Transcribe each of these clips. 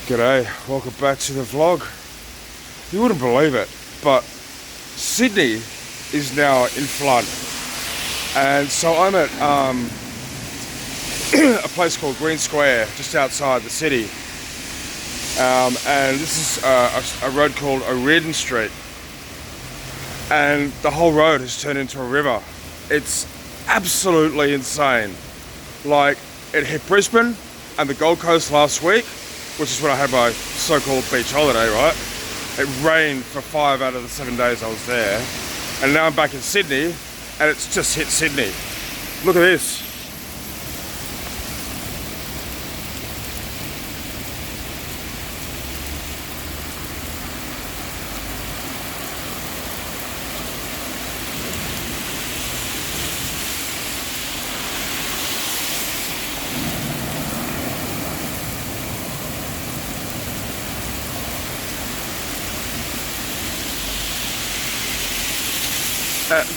G'day, welcome back to the vlog. You wouldn't believe it, but Sydney is now in flood. And so I'm at a place called Green Square, just outside the city. And this is a road called O'Riordan Street. And the whole road has turned into a river. It's absolutely insane. Like, it hit Brisbane and the Gold Coast last week, which is when I had my so-called beach holiday, right? It rained for 5 out of the 7 days I was there. And now I'm back in Sydney, and it's just hit Sydney. Look at this.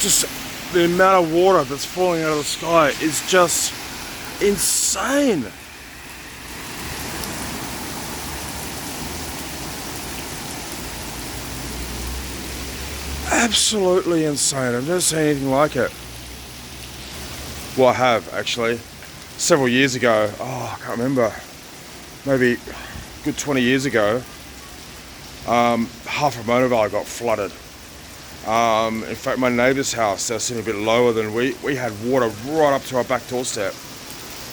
Just the amount of water that's falling out of the sky is just insane. Absolutely insane. I've never seen anything like it. Well, I have actually. Several years ago, I can't remember, maybe a good 20 years ago, half of Monavale got flooded. In fact, my neighbour's house, they're sitting a bit lower than we had water right up to our back doorstep.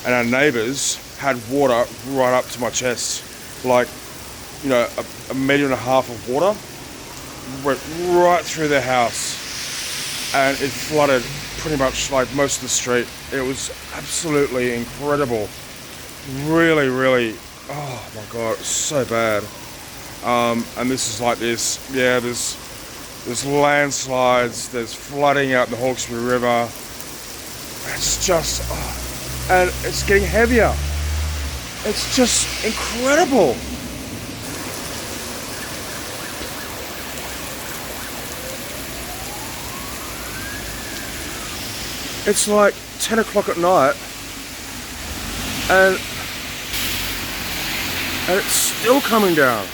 And our neighbours had water right up to my chest. Like, you know, a metre and a half of water went right through their house. And it flooded pretty much like most of the street. It was absolutely incredible. Really, really, oh my God, it was so bad. And this is like this, yeah, there's landslides, there's flooding out the Hawkesbury River. It's just, and it's getting heavier. It's just incredible. It's like 10 o'clock at night, and it's still coming down.